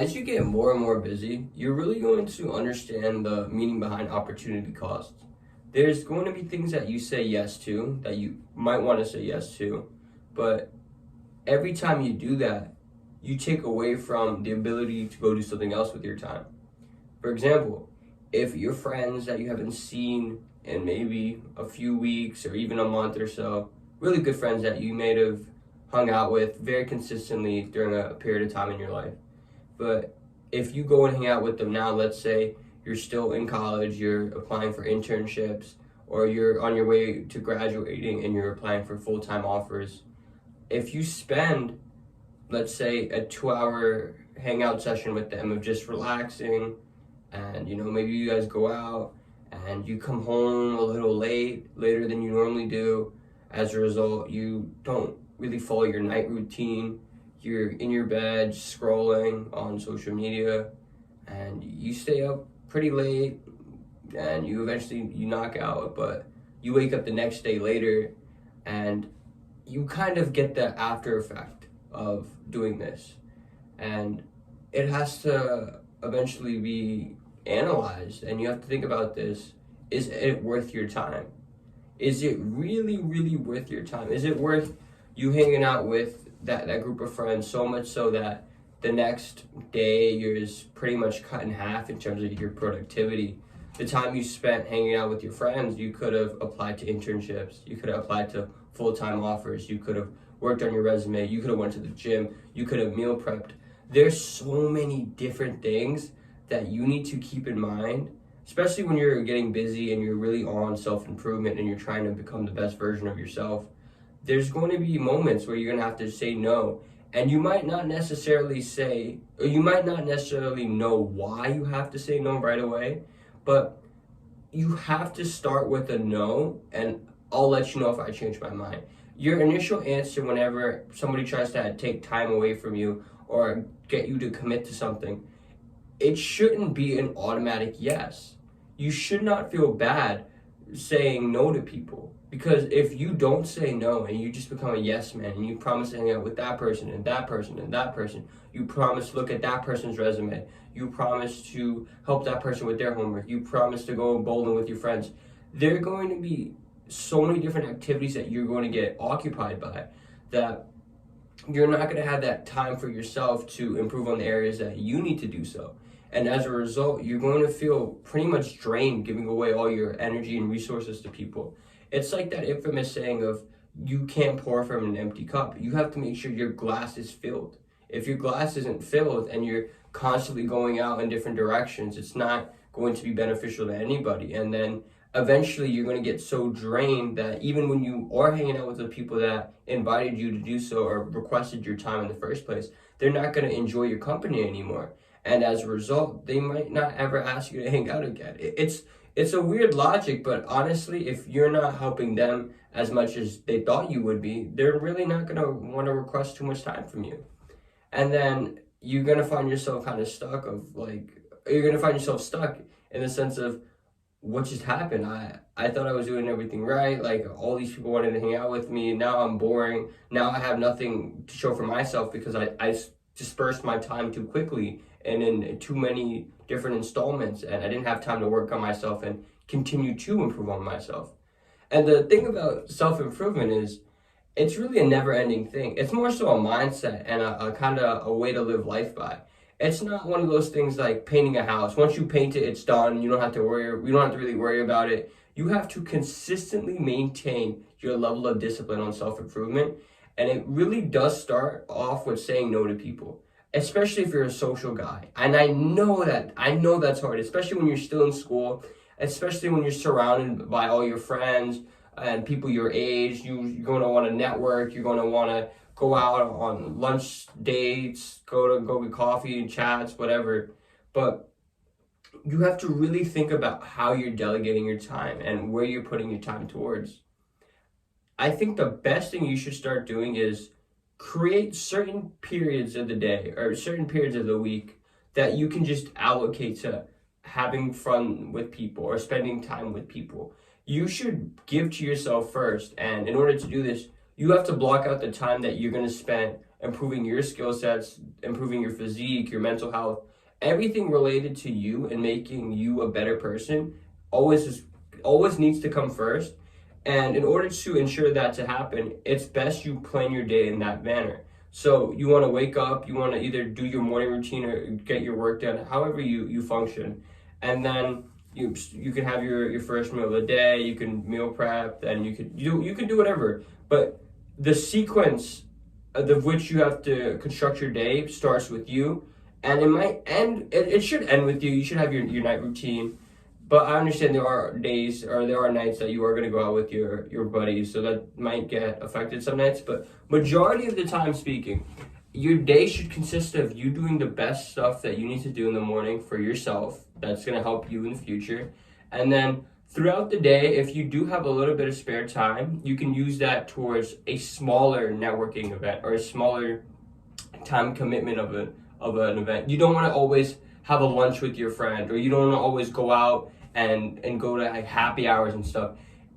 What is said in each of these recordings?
As you get more and more busy, you're really going to understand the meaning behind opportunity costs. There's going to be things that you say yes to, that you might want to say yes to, but every time you do that, you take away from the ability to go do something else with your time. For example, if your friends that you haven't seen in maybe a few weeks or even a month or so, really good friends that you may have hung out with very consistently during a period of time in your life, but if you go and hang out with them now, let's say you're still in college, you're applying for internships, or you're on your way to graduating and you're applying for full time offers. If you spend, let's say, a 2 hour hangout session with them of just relaxing, and maybe you guys go out and you come home a little later than you normally do. As a result, you don't really follow your night routine. You're in your bed scrolling on social media, and you stay up pretty late, and you eventually you knock out, but you wake up the next day later, and you kind of get the after effect of doing this, and it has to eventually be analyzed, and you have to think about this. Is it worth your time? Is it really, really worth your time? Is it worth you hanging out with that group of friends so much so that the next day you're just pretty much cut in half in terms of your productivity? The time you spent hanging out with your friends, you could have applied to internships, you could have applied to full-time offers, you could have worked on your resume, you could have went to the gym, you could have meal prepped. There's so many different things that you need to keep in mind, especially when you're getting busy and you're really on self-improvement and you're trying to become the best version of yourself. There's going to be moments where you're going to have to say no, and you might not necessarily say, or you might not necessarily know why you have to say no right away, but you have to start with a no, and I'll let you know if I change my mind. Your initial answer whenever somebody tries to take time away from you or get you to commit to something, it shouldn't be an automatic yes. You should not feel bad saying no to people, because if you don't say no and you just become a yes man and you promise to hang out with that person and that person and that person, you promise to look at that person's resume, you promise to help that person with their homework, you promise to go bowling with your friends, there are going to be so many different activities that you're going to get occupied by that you're not going to have that time for yourself to improve on the areas that you need to do so. And as a result, you're going to feel pretty much drained giving away all your energy and resources to people. It's like that infamous saying of you can't pour from an empty cup. You have to make sure your glass is filled. If your glass isn't filled and you're constantly going out in different directions, it's not going to be beneficial to anybody. And then eventually you're going to get so drained that even when you are hanging out with the people that invited you to do so or requested your time in the first place, they're not going to enjoy your company anymore. And as a result, they might not ever ask you to hang out again. It's a weird logic, but honestly, if you're not helping them as much as they thought you would be, they're really not going to want to request too much time from you. And then you're going to find yourself kind of stuck of like, you're going to find yourself stuck in the sense of what just happened. I thought I was doing everything right. Like all these people wanted to hang out with me. Now I'm boring. Now I have nothing to show for myself because I dispersed my time too quickly and in too many different installments, and I didn't have time to work on myself and continue to improve on myself. And the thing about self-improvement is it's really a never-ending thing. It's more so a mindset and a kind of a way to live life by. It's not one of those things like painting a house. Once you paint it, it's done. You don't have to really worry about it. You have to consistently maintain your level of discipline on self-improvement. And it really does start off with saying no to people, especially if you're a social guy. And I know that's hard, especially when you're still in school, especially when you're surrounded by all your friends and people your age. You're going to want to network. You're going to want to go out on lunch dates, go get coffee and chats, whatever. But you have to really think about how you're delegating your time and where you're putting your time towards. I think the best thing you should start doing is create certain periods of the day or certain periods of the week that you can just allocate to having fun with people or spending time with people. You should give to yourself first, and in order to do this, you have to block out the time that you're going to spend improving your skill sets, improving your physique, your mental health, everything related to you and making you a better person always needs to come first. And in order to ensure that to happen, it's best you plan your day in that manner. So you want to wake up, you want to either do your morning routine or get your work done, however you function. And then you can have your first meal of the day, you can meal prep, and you can do whatever. But the sequence of which you have to construct your day starts with you, and it should end with you. You should have your night routine. But I understand there are days or there are nights that you are going to go out with your buddies, so that might get affected some nights. But majority of the time speaking, your day should consist of you doing the best stuff that you need to do in the morning for yourself. That's going to help you in the future. And then throughout the day, if you do have a little bit of spare time, you can use that towards a smaller networking event or a smaller time commitment of an event. You don't want to always have a lunch with your friend, or you don't want to always go out and go to like happy hours and stuff.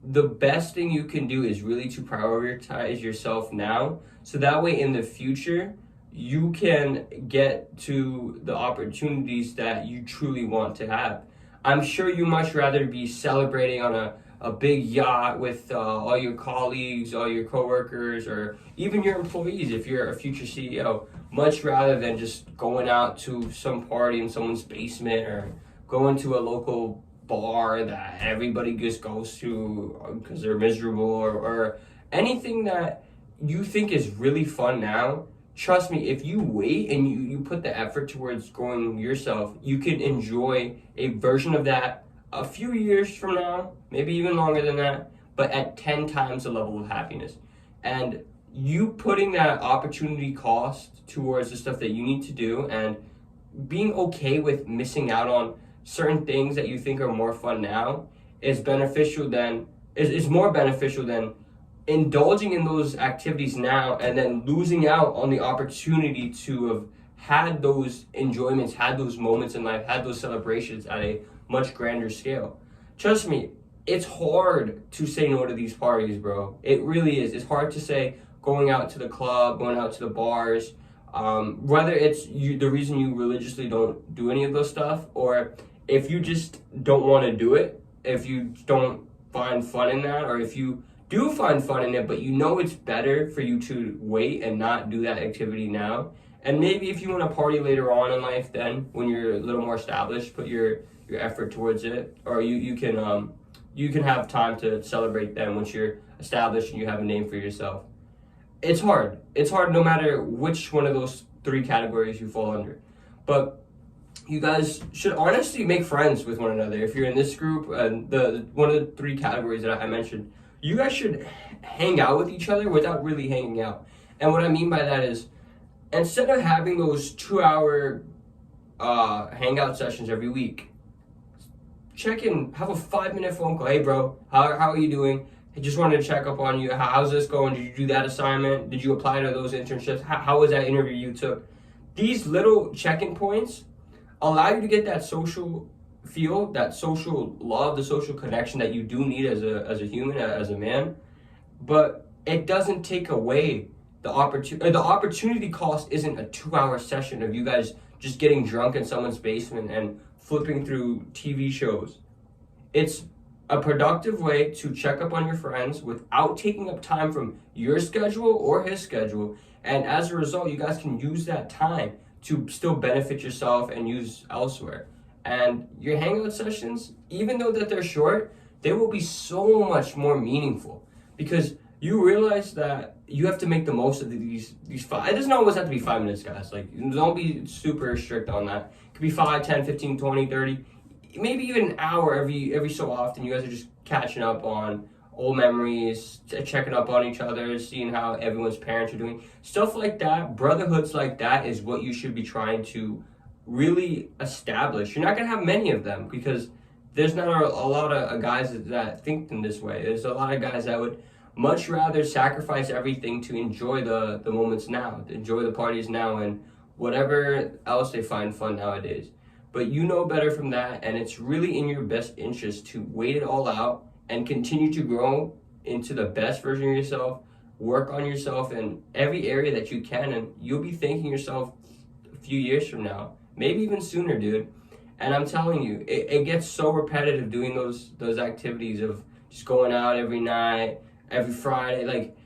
The best thing you can do is really to prioritize yourself now, so that way in the future you can get to the opportunities that you truly want to have. I'm sure you much rather be celebrating on a big yacht with all your colleagues, all your coworkers, or even your employees if you're a future CEO, much rather than just going out to some party in someone's basement or going to a local bar that everybody just goes to because they're miserable, or anything that you think is really fun now. Trust me, if you wait and you put the effort towards growing yourself, you can enjoy a version of that a few years from now, maybe even longer than that, but at 10 times the level of happiness. And you putting that opportunity cost towards the stuff that you need to do and being okay with missing out on certain things that you think are more fun now is more beneficial than indulging in those activities now and then losing out on the opportunity to have had those enjoyments, had those moments in life, had those celebrations at a much grander scale. Trust me, it's hard to say no to these parties, bro. It really is. It's hard to say going out to the club, going out to the bars, whether it's the reason you religiously don't do any of those stuff, or if you just don't want to do it, if you don't find fun in that, or if you do find fun in it, but you know it's better for you to wait and not do that activity now. And maybe if you want to party later on in life, then when you're a little more established, put your effort towards it, or you can have time to celebrate then once you're established and you have a name for yourself. It's hard. It's hard no matter which one of those three categories you fall under. But you guys should honestly make friends with one another. If you're in this group, and the one of the three categories that I mentioned, you guys should hang out with each other without really hanging out. And what I mean by that is, instead of having those 2-hour hangout sessions every week, check in, have a 5-minute phone call. Hey bro, how are you doing? I just wanted to check up on you. How's this going? Did you do that assignment? Did you apply to those internships? How was that interview you took? These little check-in points allow you to get that social feel, that social love, the social connection that you do need as a human, as a man. But it doesn't take away the opportunity. The opportunity cost isn't a 2-hour session of you guys just getting drunk in someone's basement and flipping through TV shows. It's a productive way to check up on your friends without taking up time from your schedule or his schedule. And as a result, you guys can use that time to still benefit yourself and use elsewhere. And your hangout sessions, even though that they're short, they will be so much more meaningful because you realize that you have to make the most of these five. It doesn't always have to be 5 minutes, guys. Like, don't be super strict on that. It could be 5, 10, 15, 20, 30, maybe even an hour every so often. You guys are just catching up on old memories, checking up on each other, seeing how everyone's parents are doing. Stuff like that, brotherhoods like that is what you should be trying to really establish. You're not going to have many of them because there's not a lot of guys that think in this way. There's a lot of guys that would much rather sacrifice everything to enjoy the moments now, to enjoy the parties now and whatever else they find fun nowadays. But you know better from that, and it's really in your best interest to wait it all out and continue to grow into the best version of yourself work on yourself in every area that you can, and you'll be thanking yourself a few years from now, maybe even sooner, dude. And I'm telling you, it gets so repetitive doing those activities of just going out every night, every Friday. Like,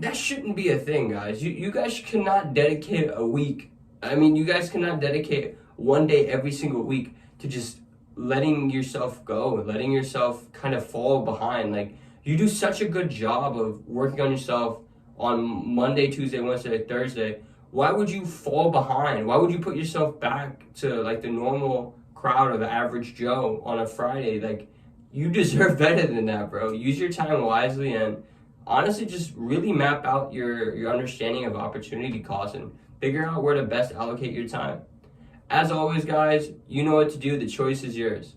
that shouldn't be a thing, guys. You guys cannot dedicate a week. I mean, you guys cannot dedicate one day every single week to just letting yourself go, letting yourself kind of fall behind. Like, you do such a good job of working on yourself on Monday, Tuesday, Wednesday, Thursday. Why would you fall behind? Why would you put yourself back to like the normal crowd or the average Joe on a Friday? Like, you deserve better than that, bro. Use your time wisely, and honestly just really map out your understanding of opportunity cost and figure out where to best allocate your time. As always, guys, you know what to do. The choice is yours.